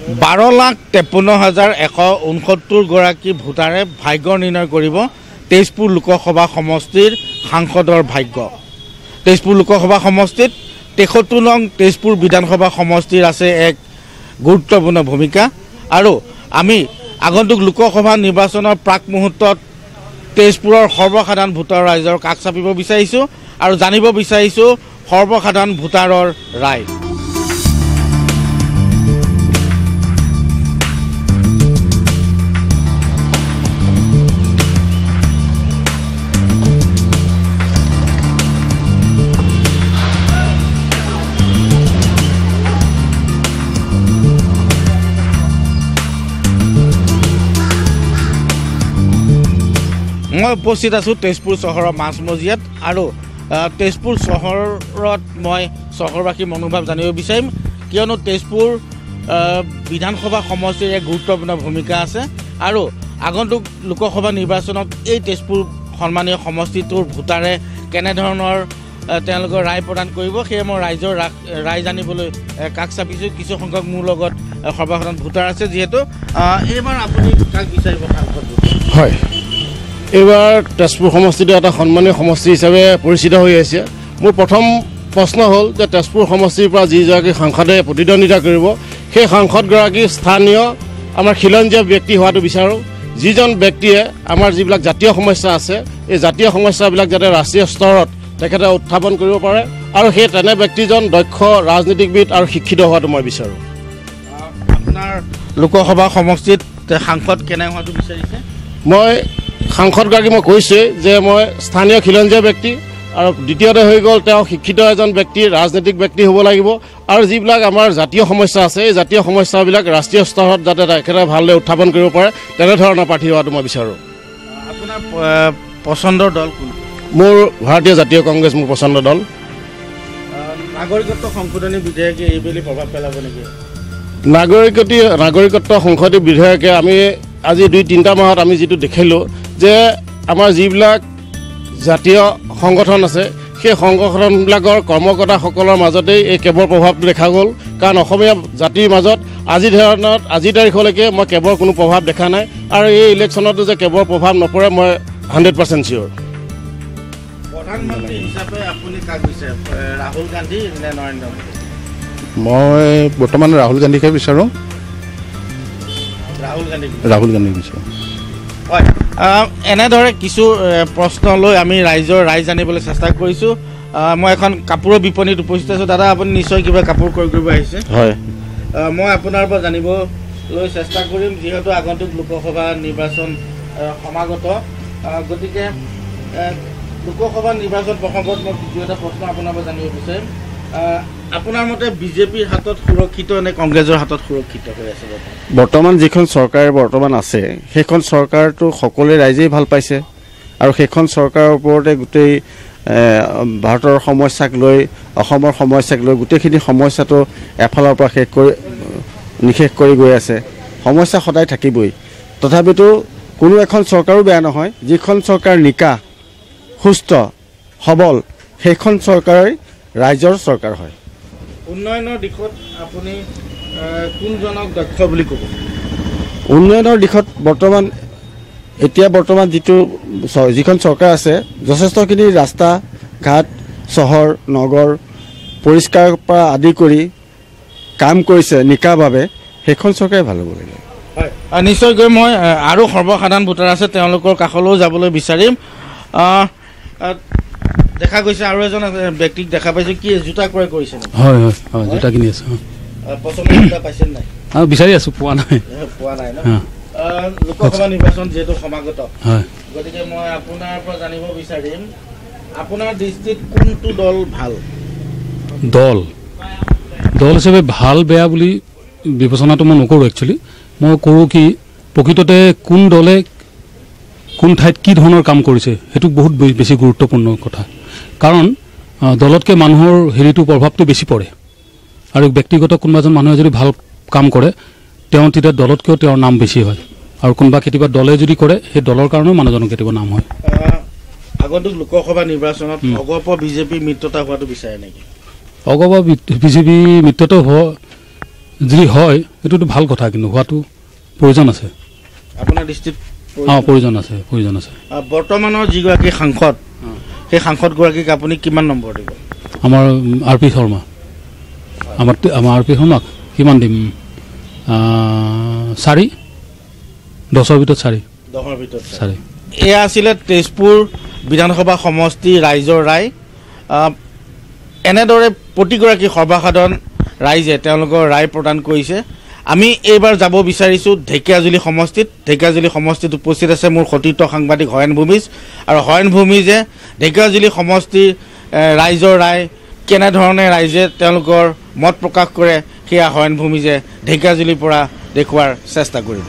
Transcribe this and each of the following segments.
12,53,169 গৰাকী ভোটাৰে ভাগ্য নিৰ্ণয় কৰিব তেজপুৰ লোকসভা সমষ্টিৰ সাংসদৰ ভাগ্য। তেজপুৰ লোকসভা সমষ্টিত 73 নং তেজপুৰ বিধানসভা সমষ্টিৰ আছে এক গুৰুত্বপূৰ্ণ ভূমিকা আৰু আমি আগন্তুক লোকসভা নিৰ্বাচনৰ প্ৰাক মুহূৰ্তত তেজপুৰৰ সৰ্বসাধাৰণ ভোটাৰ ৰাইজৰ কাষ চাপিব বিচাৰিছোঁ আৰু জানিব বিচাৰিছোঁ সৰ্বসাধাৰণ ভোটাৰৰ ৰায়। মই উপস্থিত আছোঁ তেজপুৰ চহৰৰ মাজমজিয়াত আৰু তেজপুৰ চহৰত মই চহৰবাসীৰ মনোভাৱ জানিব বিচাৰিম কিয়নো তেজপুৰ বিধানসভা সমষ্টিৰ এক গুৰুত্বপূৰ্ণ ভূমিকা আছে আৰু আগন্তুক লোকসভা নিৰ্বাচনত এই তেজপুৰ সন্মানীয় সমষ্টিটোৰ ভোটাৰে কেনেধৰণৰ তেওঁলোকৰ ৰায় প্ৰদান কৰিব সেয়ে মই ৰাইজৰ ৰায় জানিবলৈ কাষ চাপিছোঁ। কিছু সংখ্যক মোৰ লগত সৰ্বসাধাৰণ ভোটাৰ আছে যিহেতু এইবাৰ আপুনি কাক বিচাৰিব সাংসদ? হয়, এইবাৰ তেজপুৰ সমষ্টিটো এটা সন্মানীয় সমষ্টি হিচাপে পৰিচিত হৈ আছে। মোৰ প্ৰথম প্ৰশ্ন হ'ল যে তেজপুৰ সমষ্টিৰ পৰা যিগৰাকী সাংসদে প্ৰতিদ্বন্দ্বিতা কৰিব সেই সাংসদগৰাকী স্থানীয় আমাৰ খিলঞ্জীয়া ব্যক্তি হোৱাটো বিচাৰোঁ, যিজন ব্যক্তিয়ে আমাৰ যিবিলাক জাতীয় সমস্যা আছে এই জাতীয় সমস্যাবিলাক যাতে ৰাষ্ট্ৰীয় স্তৰত তেখেতে উত্থাপন কৰিব পাৰে আৰু সেই তেনে ব্যক্তিজন দক্ষ ৰাজনীতিবিদ আৰু শিক্ষিত হোৱাটো মই বিচাৰোঁ। আপোনাৰ লোকসভা সমষ্টিত সাংসদ কেনে হোৱাটো বিচাৰিছে? মই সাংসদগৰাকী মই কৈছোঁৱেই যে মই স্থানীয় খিলঞ্জীয়া ব্যক্তি আৰু দ্বিতীয়তে হৈ গ'ল তেওঁ শিক্ষিত এজন ব্যক্তি ৰাজনৈতিক ব্যক্তি হ'ব লাগিব আৰু যিবিলাক আমাৰ জাতীয় সমস্যা আছে এই জাতীয় সমস্যাবিলাক ৰাষ্ট্ৰীয় স্তৰত যাতে তেখেতে ভালদৰে উত্থাপন কৰিব পাৰে তেনেধৰণৰ প্ৰাৰ্থী হোৱাটো মই বিচাৰোঁ। আপোনাৰ পচন্দৰ দল কোন? মোৰ ভাৰতীয় জাতীয় কংগ্ৰেছ মোৰ পচন্দৰ দল। নাগৰিকত্ব সংশোধনী বিধেয়কে এইবেলি প্ৰভাৱ পেলাব নেকি? নাগৰিকত্ব সংশোধনী বিধেয়কে আমি আজি 2-3টা মাহত আমি যিটো দেখিলোঁ যে আমাৰ যিবিলাক জাতীয় সংগঠন আছে সেই সংগঠনবিলাকৰ কৰ্মকৰ্তাসকলৰ মাজতেই এই কেবৰ প্ৰভাৱটো দেখা গ'ল। কাৰণ অসমীয়া জাতিৰ মাজত আজিৰ তাৰিখলৈকে মই কেবৰ কোনো প্ৰভাৱ দেখা নাই আৰু এই ইলেকশ্যনতো যে কেবৰ প্ৰভাৱ নপৰে মই 100% চিয়'ৰ। প্ৰধানমন্ত্ৰী হিচাপে আপুনি কাক বিচাৰে, ৰাহুল গান্ধী নে নৰেন্দ্ৰ মোদী? মই বৰ্তমান ৰাহুল গান্ধীকে বিচাৰোঁ। ৰাহুল গান্ধী বিচাৰোঁ। হয়, এনেদৰে কিছু প্ৰশ্ন লৈ আমি ৰাইজৰ ৰায় জানিবলৈ চেষ্টা কৰিছোঁ। মই এখন কাপোৰৰ বিপণীত উপস্থিত আছোঁ। দাদা আপুনি নিশ্চয় কিবা কাপোৰ ক্ৰয় কৰিব আহিছে? হয়, মই আপোনাৰ পৰা জানিবলৈ চেষ্টা কৰিম যিহেতু আগন্তুক লোকসভা নিৰ্বাচন সমাগত, গতিকে লোকসভা নিৰ্বাচন প্ৰসংগত মই দ্বিতীয় এটা প্ৰশ্ন আপোনাৰ পৰা জানিব বিচাৰিম। আপোনাৰ মতে বিজেপিৰ হাতত সুৰক্ষিত নে কংগ্ৰেছৰ হাতত সুৰক্ষিত হৈ আছে? বৰ্তমান যিখন চৰকাৰ বৰ্তমান আছে সেইখন চৰকাৰটো সকলোৱে ৰাইজেই ভাল পাইছে আৰু সেইখন চৰকাৰৰ ওপৰতে গোটেই ভাৰতৰ সমস্যাক লৈ অসমৰ সমস্যাক লৈ গোটেইখিনি সমস্যাটো এফালৰ পৰা নিশেষ কৰি গৈ আছে। সমস্যা সদায় থাকিবই, তথাপিতো কোনো এখন চৰকাৰো বেয়া নহয়। যিখন চৰকাৰ নিকা সুস্থ সবল সেইখন চৰকাৰেই ৰাইজৰ চৰকাৰ হয়। উন্নয়নৰ দিশত আপুনি কোনজনক দক্ষ বুলি ক'ব? উন্নয়নৰ দিশত বৰ্তমান যিখন চৰকাৰ আছে যথেষ্টখিনি ৰাস্তা ঘাট চহৰ নগৰ পৰিষ্কাৰ পৰা আদি কৰি কাম কৰিছে নিকাভাৱে, সেইখন চৰকাৰে ভাল হ'ব লাগে। হয়, নিশ্চয়কৈ মই আৰু সৰ্বসাধাৰণ ভোটাৰ আছে তেওঁলোকৰ কাষলৈও যাবলৈ বিচাৰিম। দেখা গৈছে আৰু এজন ব্যক্তিক দেখা পাইছোঁ, কি জোতা ক্ৰয় কৰিছে? হয় হয় হয়, জোতা কিনি আছোঁ। পচন্দৰ জোতা পাইছে নাই? বিচাৰি আছোঁ, পোৱা নাই ন? লোকসভা নিৰ্বাচন যিহেতু সমাগত, গতিকে মই আপোনাৰ পৰা জানিব বিচাৰিম আপোনাৰ দৃষ্টিত কোনটো দল ভাল? দল হিচাপে ভাল বেয়া বুলি বিবেচনাটো মই নকৰোঁ। একচুৱেলি মই কৰোঁ কি প্ৰকৃততে কোন দলে কোন ঠাইত কি ধৰণৰ কাম কৰিছে সেইটো বহুত বেছি গুৰুত্বপূৰ্ণ কথা। কাৰণ দলতকৈ মানুহৰ প্ৰভাৱটো বেছি পৰে আৰু ব্যক্তিগত কোনোবা এজন মানুহে যদি ভাল কাম কৰে তেওঁ তেতিয়া দলতকৈও তেওঁৰ নাম বেছি হয় আৰু কোনোবা কেতিয়াবা দলে যদি কৰে সেই দলৰ কাৰণেও মানুহজনৰ কেতিয়াবা নাম হয়। আগন্তুক লোকসভা নিৰ্বাচনত অগপ বিজেপি মিত্ৰতা হোৱাটো বিচাৰে নেকি? অগপ বিজেপি মিত্ৰতা যদি হয় এইটোতো ভাল কথা, কিন্তু হোৱাটো প্ৰয়োজন আছে। আপোনাৰ দৃষ্টিত প্ৰয়োজন আছে। বৰ্তমানৰ যিগৰাকী সাংসদ, সেই সাংসদগৰাকীক আপুনি কিমান নম্বৰ দিব? আমাৰ আৰ পি শৰ্মা, আমাৰ আৰ পি শৰ্মাক কিমান দিম? 4, 10ৰ ভিতৰত 4। 10ৰ ভিতৰত 4। এয়া আছিলে তেজপুৰ বিধানসভা সমষ্টি ৰাইজৰ ৰায়। এনেদৰে প্ৰতিগৰাকী সৰ্বসাধাৰণ ৰাইজে তেওঁলোকৰ ৰায় প্ৰদান কৰিছে। আমি এইবাৰ যাব বিচাৰিছোঁ ঢেকীয়াজুলি সমষ্টিত। ঢেকীয়াজুলি সমষ্টিত উপস্থিত আছে মোৰ সতীৰ্থ সাংবাদিক হৰেণ ভূমিজ, আৰু হৰেণ ভূমিজে ঢেকীয়াজুলি সমষ্টিৰ ৰাইজৰ ৰায় কেনেধৰণে ৰাইজে তেওঁলোকৰ মত প্ৰকাশ কৰে সেয়া হৰেণ ভূমিজে ঢেকীয়াজুলিৰ পৰা দেখুওৱাৰ চেষ্টা কৰিব।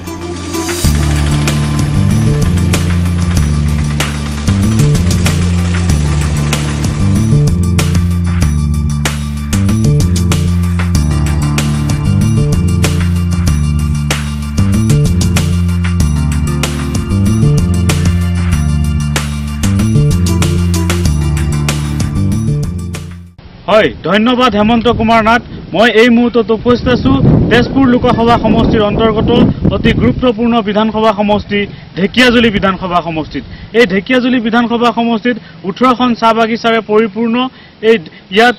হয়, ধন্যবাদ হেমন্ত কুমাৰ নাথ। মই এই মুহূৰ্তত উপস্থিত আছোঁ তেজপুৰ লোকসভা সমষ্টিৰ অন্তৰ্গত অতি গুৰুত্বপূৰ্ণ বিধানসভা সমষ্টি ঢেকীয়াজুলি বিধানসভা সমষ্টিত। এই ঢেকীয়াজুলি বিধানসভা সমষ্টিত 18খন চাহ বাগিচাৰে পৰিপূৰ্ণ। ইয়াত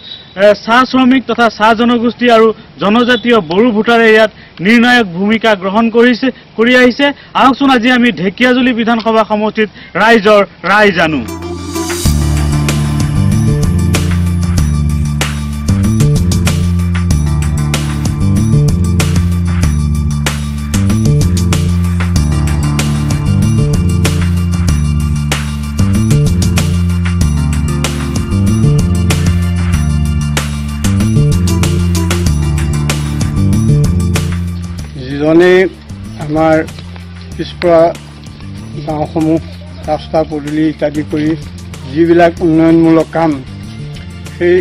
চাহ শ্ৰমিক তথা চাহ জনগোষ্ঠী আৰু জনজাতীয় বড়ো ভোটাৰে ইয়াত নিৰ্ণায়ক ভূমিকা গ্ৰহণ কৰি আহিছে। আহকচোন আজি আমি ঢেকীয়াজুলি বিধানসভা সমষ্টিত ৰাইজৰ ৰায় জানো। যিজনে আমাৰ পিছপৰা গাঁওসমূহ ৰাস্তা পদূলি ইত্যাদি কৰি যিবিলাক উন্নয়নমূলক কাম, সেই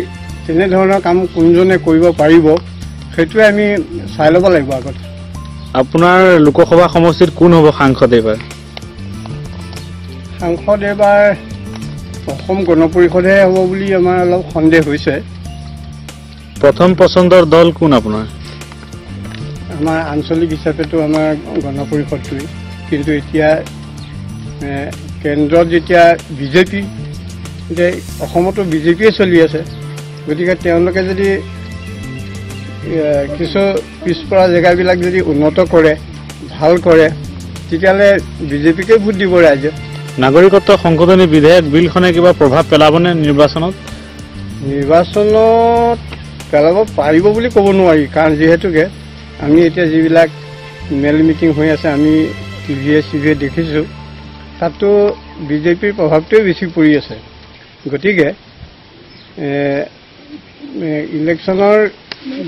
তেনেধৰণৰ কাম কোনজনে কৰিব পাৰিব সেইটোৱে আমি চাই ল'ব লাগিব আগত। আপোনাৰ লোকসভা সমষ্টিত কোন হ'ব সাংসদ এইবাৰ? সাংসদ এইবাৰ অসম গণ পৰিষদহে হ'ব বুলি আমাৰ অলপ সন্দেহ হৈছে। প্ৰথম পচন্দৰ দল কোন আপোনাৰ? আমাৰ আঞ্চলিক হিচাপেতো আমাৰ গণ পৰিষদটোৱেই, কিন্তু এতিয়া কেন্দ্ৰত যেতিয়া বিজেপি, এতিয়া অসমতো বিজেপিয়ে চলি আছে, গতিকে তেওঁলোকে যদি কিছু পিছপৰা জেগাবিলাক যদি উন্নত কৰে, ভাল কৰে, তেতিয়াহ'লে বিজেপিকে ভোট দিব ৰাইজে। নাগৰিকত্ব সংশোধনী বিধেয়ক বিলখনে কিবা প্ৰভাৱ পেলাবনে নিৰ্বাচনত? নিৰ্বাচনত পেলাব পাৰিব বুলি ক'ব নোৱাৰি, কাৰণ যিহেতুকে আমি এতিয়া যিবিলাক মেল মিটিং হৈ আছে আমি টিভিয়ে চিভিয়ে দেখিছোঁ, তাতো বিজেপিৰ প্ৰভাৱটোৱে বেছি পৰি আছে। গতিকে ইলেকশ্যনৰ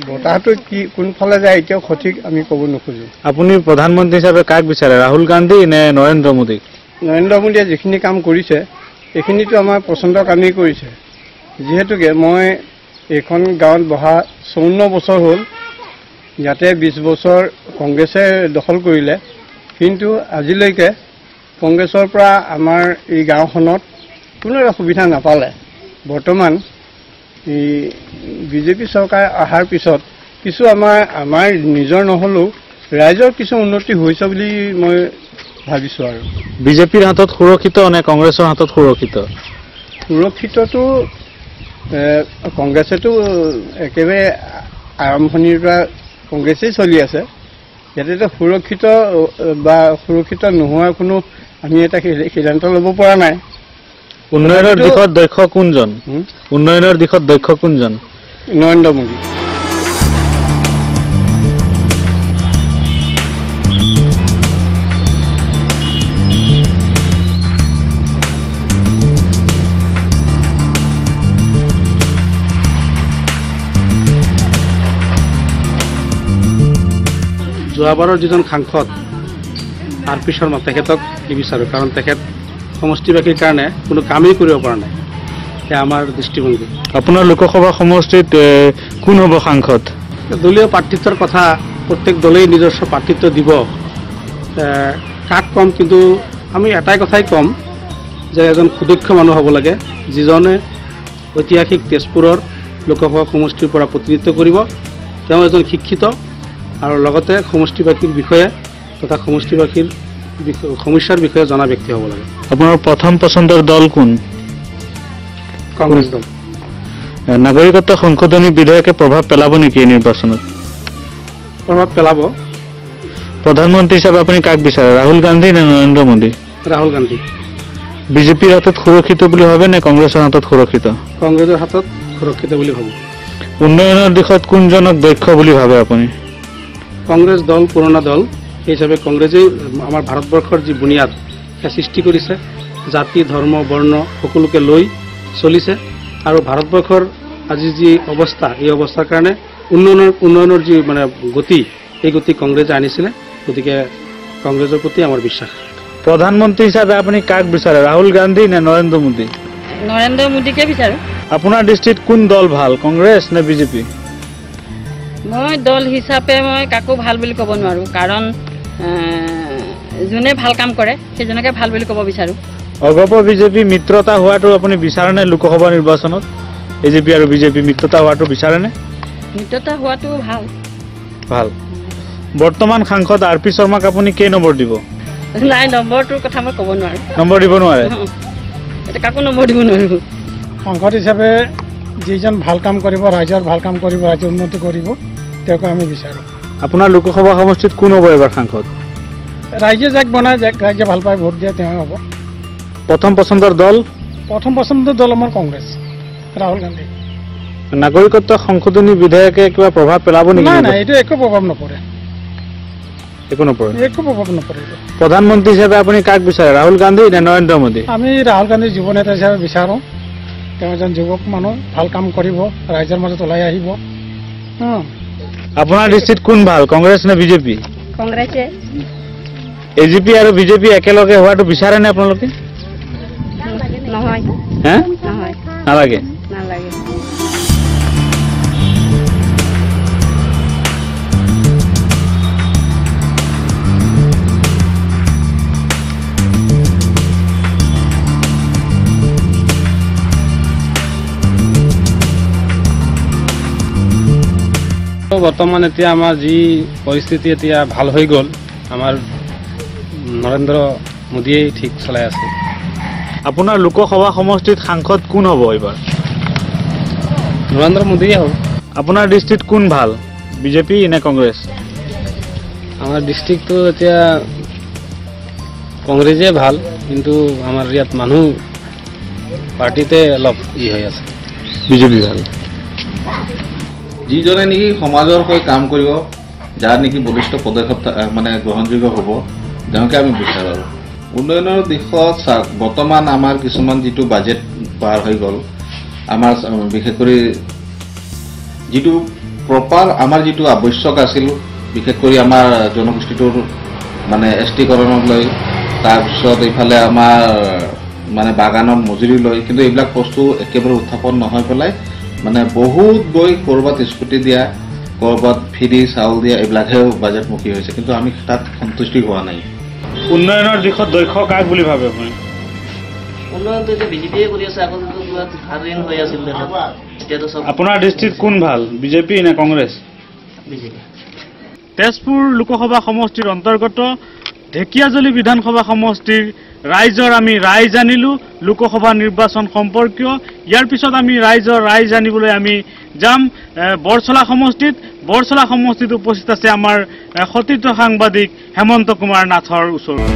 বতাহটো কি কোনফালে যায় এতিয়াও সঠিক আমি ক'ব নোখোজোঁ। আপুনি প্ৰধানমন্ত্ৰী হিচাপে কাক বিচাৰে, ৰাহুল গান্ধী নে নৰেন্দ্ৰ মোদীক? নৰেন্দ্ৰ মোদীয়ে যিখিনি কাম কৰিছে সেইখিনিতো আমাৰ পচন্দৰ কামেই কৰিছে। যিহেতুকে মই এইখন গাঁৱত বহা 54 বছৰ হ'ল, ইয়াতে 20 বছৰ কংগ্ৰেছে দখল কৰিলে, কিন্তু আজিলৈকে কংগ্ৰেছৰ পৰা আমাৰ এই গাঁওখনত কোনো এটা সুবিধা নাপালে। বৰ্তমান এই বিজেপি চৰকাৰ অহাৰ পিছত কিছু আমাৰ নিজৰ নহ'লেও ৰাইজৰ কিছু উন্নতি হৈছে বুলি মই ভাবিছোঁ। আৰু বিজেপিৰ হাতত সুৰক্ষিত নে কংগ্ৰেছৰ হাতত সুৰক্ষিত? সুৰক্ষিতটো কংগ্ৰেছেতো একেবাৰে আৰম্ভণিৰ পৰা কংগ্ৰেছেই চলি আছে। ইয়াতে সুৰক্ষিত বা সুৰক্ষিত নোহোৱাৰ কোনো আমি এটা সিদ্ধান্ত ল'ব পৰা নাই। উন্নয়নৰ দিশত দক্ষ কোনজন? উন্নয়নৰ দিশত দক্ষ কোনজন? নৰেন্দ্ৰ মোদী। যোৱাবাৰৰ যিজন সাংসদ আৰ পি শৰ্মা, তেখেতক নিবিচাৰোঁ, কাৰণ তেখেত সমষ্টিবাসীৰ কাৰণে কোনো কামেই কৰিব পৰা নাই। সেয়া আমাৰ দৃষ্টিভংগী। আপোনাৰ লোকসভা সমষ্টিত কোন হ'ব সাংসদ? দলীয় প্ৰাৰ্থিত্বৰ কথা, প্ৰত্যেক দলেই নিজস্ব প্ৰাৰ্থিত্ব দিব, কাক ক'ম, কিন্তু আমি এটাই কথাই ক'ম যে এজন সুদক্ষ মানুহ হ'ব লাগে, যিজনে ঐতিহাসিক তেজপুৰৰ লোকসভা সমষ্টিৰ পৰা প্ৰতিনিধিত্ব কৰিব। তেওঁ এজন শিক্ষিত আৰু লগতে সমষ্টিবাসীৰ বিষয়ে তথা সমষ্টিবাসীৰ সমস্যাৰ বিষয়ে জনা ব্যক্তি হ'ব লাগে। আপোনাৰ প্ৰথম পচন্দৰ দল কোন? কংগ্ৰেছ দল। নাগৰিকত্ব সংশোধনী বিধেয়কে প্ৰভাৱ পেলাব নেকি এই নিৰ্বাচনত? প্ৰভাৱ পেলাব। প্ৰধানমন্ত্ৰী হিচাপে আপুনি কাক বিচাৰে, ৰাহুল গান্ধী নে নৰেন্দ্ৰ মোদী? ৰাহুল গান্ধী। বিজেপিৰ হাতত সুৰক্ষিত বুলি ভাবে নে কংগ্ৰেছৰ হাতত সুৰক্ষিত? কংগ্ৰেছৰ হাতত সুৰক্ষিত বুলি ভাবোঁ। উন্নয়নৰ দিশত কোনজনক দক্ষ বুলি ভাবে আপুনি? কংগ্ৰেছ দল পুৰণা দল, সেই হিচাপে কংগ্ৰেছেই আমাৰ ভাৰতবৰ্ষৰ যি বুনিয়াদ সেয়া সৃষ্টি কৰিছে। জাতি ধৰ্ম বৰ্ণ সকলোকে লৈ চলিছে আৰু ভাৰতবৰ্ষৰ আজি যি অৱস্থা, এই অৱস্থাৰ কাৰণে উন্নয়নৰ যি মানে গতি, এই গতি কংগ্ৰেছে আনিছিলে। গতিকে কংগ্ৰেছৰ প্ৰতি আমাৰ বিশ্বাস। প্ৰধানমন্ত্ৰী হিচাপে আপুনি কাক বিচাৰে, ৰাহুল গান্ধী নে নৰেন্দ্ৰ মোদী? নৰেন্দ্ৰ মোদীকে বিচাৰোঁ। আপোনাৰ দৃষ্টিত কোন দল ভাল, কংগ্ৰেছ নে বিজেপি? মই দল হিচাপে মই কাকো ভাল বুলি ক'ব নোৱাৰোঁ, কাৰণ যোনে ভাল কাম কৰে সেইজনকে ভাল বুলি ক'ব বিচাৰোঁ। অগপ বিজেপি মিত্ৰতা হোৱাটো আপুনি বিচাৰেনে? লোকসভা নিৰ্বাচনত এজেপি আৰু বিজেপি মিত্ৰতা হোৱাটো বিচাৰেনে? মিত্ৰতা হোৱাটো ভাল। ভাল। বৰ্তমান সাংসদ আৰ পি শৰ্মাক আপুনি কেই নম্বৰ দিব? নাই, নম্বৰটোৰ কথা মই ক'ব নোৱাৰোঁ। নম্বৰ দিব নোৱাৰে? এতিয়া কাকো নম্বৰ দিব নোৱাৰোঁ। সাংসদ হিচাপে যিজন ভাল কাম কৰিব, ৰাইজৰ ভাল কাম কৰিব, ৰাইজৰ উন্নতি কৰিব, তেওঁকে আমি বিচাৰোঁ। আপোনাৰ লোকসভা সমষ্টিত কোন হ'ব এবাৰ সাংসদ? ৰাইজে যাক বনায়, যাক ৰাইজে ভাল পায় ভোট দিয়ে তেওঁ হ'ব। প্ৰথম পচন্দৰ দল? প্ৰথম পচন্দৰ দল আমাৰ কংগ্ৰেছ, ৰাহুল গান্ধী। নাগৰিকত্ব সংশোধনী বিধেয়কে কিবা প্ৰভাৱ পেলাব নেকি? নাই, এইটো একো প্ৰভাৱ নপৰে। একো নপৰে? একো প্ৰভাৱ নপৰে। প্ৰধানমন্ত্ৰী হিচাপে আপুনি কাক বিচাৰে, ৰাহুল গান্ধী নে নৰেন্দ্ৰ মোদী? আমি ৰাহুল গান্ধীৰ যুৱ নেতা হিচাপে বিচাৰোঁ। তেওঁ এজন যুৱক মানুহ, ভাল কাম কৰিব, ৰাইজৰ মাজত ওলাই আহিব। আপোনাৰ দৃষ্টিত কোন ভাল, কংগ্ৰেছ নে বিজেপি? কংগ্ৰেছে। এজেপি আৰু বিজেপি একেলগে হোৱাটো বিচাৰেনে আপোনালোকে? নহয়। হে? নহয়, নালাগে? নালাগে। বৰ্তমান এতিয়া আমাৰ যি পৰিস্থিতি এতিয়া ভাল হৈ গ'ল, আমাৰ নৰেন্দ্ৰ মোদীয়ে ঠিক চলাই আছে। আপোনাৰ লোকসভা সমষ্টিত সাংসদ কোন হ'ব এইবাৰ? নৰেন্দ্ৰ মোদীয়ে হ'ব। আপোনাৰ দৃষ্টিত কোন ভাল, বিজেপি নে কংগ্ৰেছ? আমাৰ ডিষ্ট্ৰিক্টটো এতিয়া কংগ্ৰেছে ভাল, কিন্তু আমাৰ ইয়াত মানুহ পাৰ্টিতে অলপ হৈ আছে। বিজেপি ভাল। যিজনে নেকি সমাজৰ হৈ কাম কৰিব, যাৰ নেকি বলিষ্ঠ পদক্ষেপ মানে গ্ৰহণযোগ্য হ'ব, তেওঁকে আমি বিচাৰোঁ। আৰু উন্নয়নৰ দিশত বৰ্তমান আমাৰ কিছুমান যিটো বাজেট পাৰ হৈ গ'ল, আমাৰ বিশেষ কৰি যিটো প্ৰপাৰ আমাৰ যিটো আৱশ্যক আছিল, বিশেষ কৰি আমাৰ জনগোষ্ঠীটোৰ মানে এছটিকৰণক লৈ, তাৰপিছত এইফালে আমাৰ মানে বাগানৰ মজুৰি লৈ, কিন্তু এইবিলাক বস্তু একেবাৰে উত্থাপন নহয় পেলাই মানে বহুত গৈ ক'ৰবাত স্কুটি দিয়া, ক'ৰবাত ফ্ৰী চাউল দিয়া, এইবিলাকহে বাজেটমুখী হৈছে, কিন্তু আমি তাত সন্তুষ্টি হোৱা নাই। উন্নয়নৰ দিশত দক্ষ কাক বুলি ভাবে আপুনি? উন্নয়নটো এতিয়া বিজেপিয়ে কৰি আছে, আগতে ধাৰ ঋণ হৈ আছিল দেশত, এতিয়াতো চব। আপোনাৰ দৃষ্টিত কোন ভাল, বিজেপি নে কংগ্ৰেছ? বিজেপি। তেজপুৰ লোকসভা সমষ্টিৰ অন্তৰ্গত ঢেকিয়াজুলি বিধানসভা সমষ্টিৰ ৰাইজৰ আমি ৰায় জানিলোঁ লোকসভা নিৰ্বাচন সম্পৰ্কীয়। ইয়াৰ পিছত আমি ৰাইজৰ ৰায় জানিবলৈ আমি যাম বৰছলা সমষ্টিত। বৰছলা সমষ্টিত উপস্থিত আছে আমাৰ সতীৰ্থ সাংবাদিক হেমন্ত কুমাৰ নাথৰ ওচৰত।